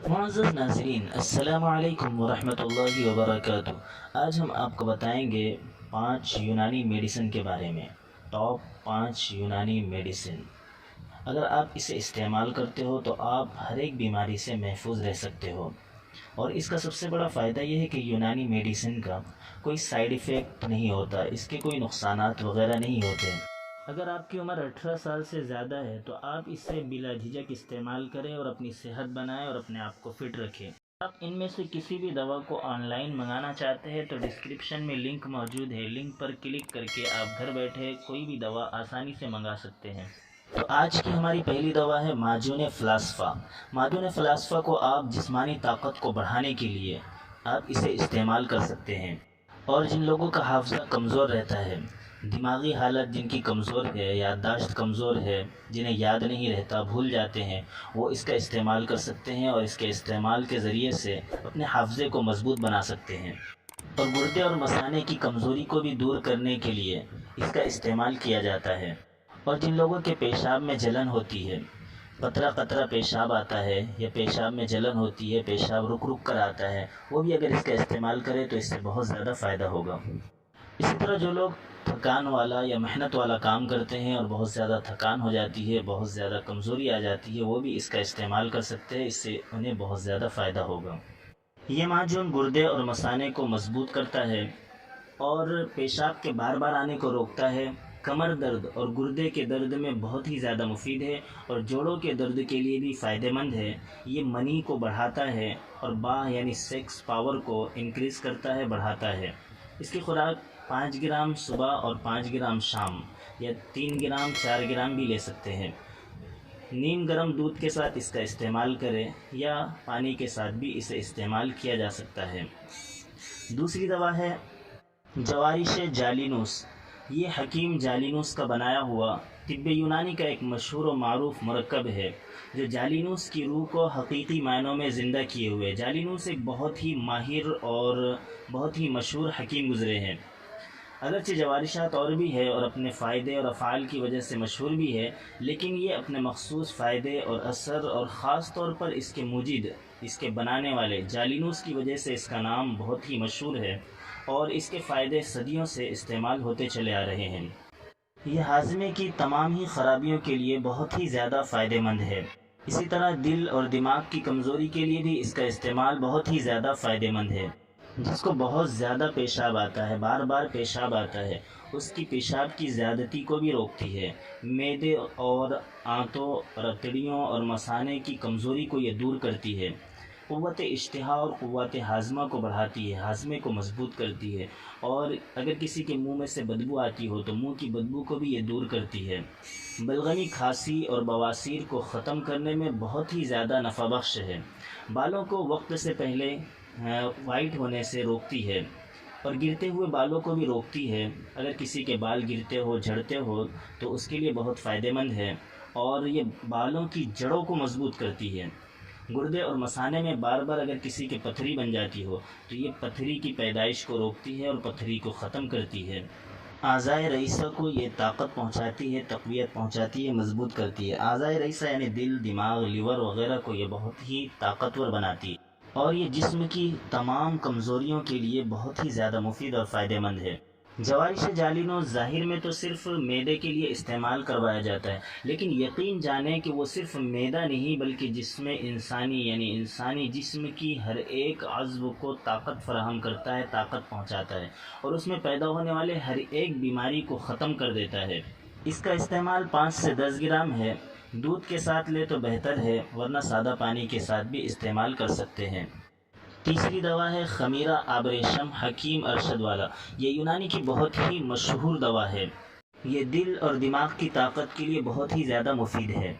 معزز ناظرین، السلام علیکم ورحمۃ اللہ وبرکاتہ۔ آج ہم آپ کو بتائیں گے 5 یونانی میڈیسن کے بارے میں۔ ٹاپ 5 یونانی میڈیسن، اگر آپ اسے استعمال کرتے ہو تو آپ ہر ایک بیماری سے محفوظ رہ سکتے ہو۔ اور اس کا سب سے بڑا فائدہ یہ ہے کہ یونانی میڈیسن کا کوئی سائیڈ ایفیکٹ نہیں ہوتا، اس کے کوئی نقصانات وغیرہ نہیں ہوتے۔ اگر آپ کی عمر 18 سال سے زیادہ ہے تو آپ اسے بلا جھجک استعمال کریں اور اپنی صحت بنائیں اور اپنے آپ کو فٹ رکھیں۔ آپ ان میں سے کسی بھی دوا کو آن لائن منگانا چاہتے ہیں تو ڈسکرپشن میں لنک موجود ہے، لنک پر کلک کر کے آپ گھر بیٹھے کوئی بھی دوا آسانی سے منگا سکتے ہیں۔ تو آج کی ہماری پہلی دوا ہے معجون فلاسفا۔ معجون فلاسفا کو آپ جسمانی طاقت کو بڑھانے کے لیے آپ اسے استعمال کر سکتے ہیں۔ اور جن لوگوں کا حافظہ کمزور رہتا ہے، دماغی حالت جن کی کمزور ہے، یادداشت کمزور ہے، جنہیں یاد نہیں رہتا، بھول جاتے ہیں، وہ اس کا استعمال کر سکتے ہیں اور اس کے استعمال کے ذریعے سے اپنے حافظے کو مضبوط بنا سکتے ہیں۔ اور گردے اور مثانے کی کمزوری کو بھی دور کرنے کے لیے اس کا استعمال کیا جاتا ہے۔ اور جن لوگوں کے پیشاب میں جلن ہوتی ہے، قطرہ قطرہ پیشاب آتا ہے یا پیشاب میں جلن ہوتی ہے، پیشاب رک رک کر آتا ہے، وہ بھی اگر اس کا استعمال کرے تو اس سے بہت زیادہ فائدہ ہوگا۔ اسی طرح جو لوگ تھکان والا یا محنت والا کام کرتے ہیں اور بہت زیادہ تھکان ہو جاتی ہے، بہت زیادہ کمزوری آ جاتی ہے، وہ بھی اس کا استعمال کر سکتے ہیں، اس سے انہیں بہت زیادہ فائدہ ہوگا۔ یہ معجون گردے اور مثانے کو مضبوط کرتا ہے اور پیشاب کے بار بار آنے کو روکتا ہے۔ کمر درد اور گردے کے درد میں بہت ہی زیادہ مفید ہے اور جوڑوں کے درد کے لیے بھی فائدہ مند ہے۔ یہ منی کو بڑھاتا ہے اور یعنی سیکس پاور کو انکریز کرتا ہے، بڑھاتا ہے۔ اس کی خوراک 5 گرام صبح اور 5 گرام شام، یا 3 گرام 4 گرام بھی لے سکتے ہیں۔ نیم گرم دودھ کے ساتھ اس کا استعمال کریں یا پانی کے ساتھ بھی اسے استعمال کیا جا سکتا ہے۔ دوسری دوا ہے جوارش جالینوس۔ یہ حکیم جالینوس کا بنایا ہوا طب یونانی کا ایک مشہور و معروف مرکب ہے جو جالینوس کی روح کو حقیقی معنوں میں زندہ کیے ہوئے۔ جالینوس ایک بہت ہی ماہر اور بہت ہی مشہور حکیم گزرے ہیں۔ اگرچہ جوارشات اور بھی ہے اور اپنے فائدے اور افعال کی وجہ سے مشہور بھی ہے، لیکن یہ اپنے مخصوص فائدے اور اثر اور خاص طور پر اس کے موجد، اس کے بنانے والے جالینوس کی وجہ سے اس کا نام بہت ہی مشہور ہے اور اس کے فائدے صدیوں سے استعمال ہوتے چلے آ رہے ہیں۔ یہ ہاضمے کی تمام ہی خرابیوں کے لیے بہت ہی زیادہ فائدہ مند ہے۔ اسی طرح دل اور دماغ کی کمزوری کے لیے بھی اس کا استعمال بہت ہی زیادہ فائدہ مند ہے۔ جس کو بہت زیادہ پیشاب آتا ہے، بار بار پیشاب آتا ہے، اس کی پیشاب کی زیادتی کو بھی روکتی ہے۔ معدے اور آنتوں، رتڑیوں اور مثانے کی کمزوری کو یہ دور کرتی ہے۔ قوت اشتہا اور قوت ہاضمہ کو بڑھاتی ہے، ہاضمے کو مضبوط کرتی ہے۔ اور اگر کسی کے منہ میں سے بدبو آتی ہو تو منہ کی بدبو کو بھی یہ دور کرتی ہے۔ بلغمی کھانسی اور بواسیر کو ختم کرنے میں بہت ہی زیادہ نفع بخش ہے۔ بالوں کو وقت سے پہلے وائٹ ہونے سے روکتی ہے اور گرتے ہوئے بالوں کو بھی روکتی ہے۔ اگر کسی کے بال گرتے ہو، جھڑتے ہو تو اس کے لیے بہت فائدہ مند ہے اور یہ بالوں کی جڑوں کو مضبوط کرتی ہے۔ گردے اور مثانے میں بار بار اگر کسی کے پتھری بن جاتی ہو تو یہ پتھری کی پیدائش کو روکتی ہے اور پتھری کو ختم کرتی ہے۔ اعضائے رئیسہ کو یہ طاقت پہنچاتی ہے، تقویت پہنچاتی ہے، مضبوط کرتی ہے۔ اعضائے رئیسہ یعنی دل، دماغ، لیور وغیرہ کو یہ بہت ہی طاقتور بناتی ہے اور یہ جسم کی تمام کمزوریوں کے لیے بہت ہی زیادہ مفید اور فائدہ مند ہے۔ جوارش جالینوس ظاہر میں تو صرف معدے کے لیے استعمال کروایا جاتا ہے، لیکن یقین جانیں کہ وہ صرف معدہ نہیں بلکہ جسم انسانی یعنی انسانی جسم کی ہر ایک عضو کو طاقت فراہم کرتا ہے، طاقت پہنچاتا ہے اور اس میں پیدا ہونے والے ہر ایک بیماری کو ختم کر دیتا ہے۔ اس کا استعمال 5 سے 10 گرام ہے۔ دودھ کے ساتھ لے تو بہتر ہے، ورنہ سادہ پانی کے ساتھ بھی استعمال کر سکتے ہیں۔ تیسری دوا ہے خمیرہ آبریشم حکیم ارشد والا۔ یہ یونانی کی بہت ہی مشہور دوا ہے۔ یہ دل اور دماغ کی طاقت کے لیے بہت ہی زیادہ مفید ہے۔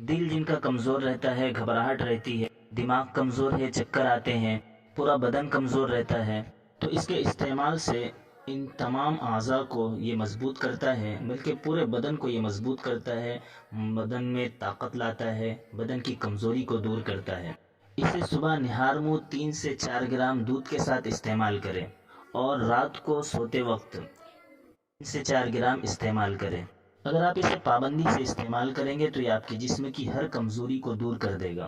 دل جن کا کمزور رہتا ہے، گھبراہٹ رہتی ہے، دماغ کمزور ہے، چکر آتے ہیں، پورا بدن کمزور رہتا ہے، تو اس کے استعمال سے ان تمام اعضاء کو یہ مضبوط کرتا ہے، بلکہ پورے بدن کو یہ مضبوط کرتا ہے، بدن میں طاقت لاتا ہے، بدن کی کمزوری کو دور کرتا ہے۔ اسے صبح نہار منہ 3 سے 4 گرام دودھ کے ساتھ استعمال کریں اور رات کو سوتے وقت 3 سے 4 گرام استعمال کریں۔ اگر آپ اسے پابندی سے استعمال کریں گے تو یہ آپ کے جسم کی ہر کمزوری کو دور کر دے گا۔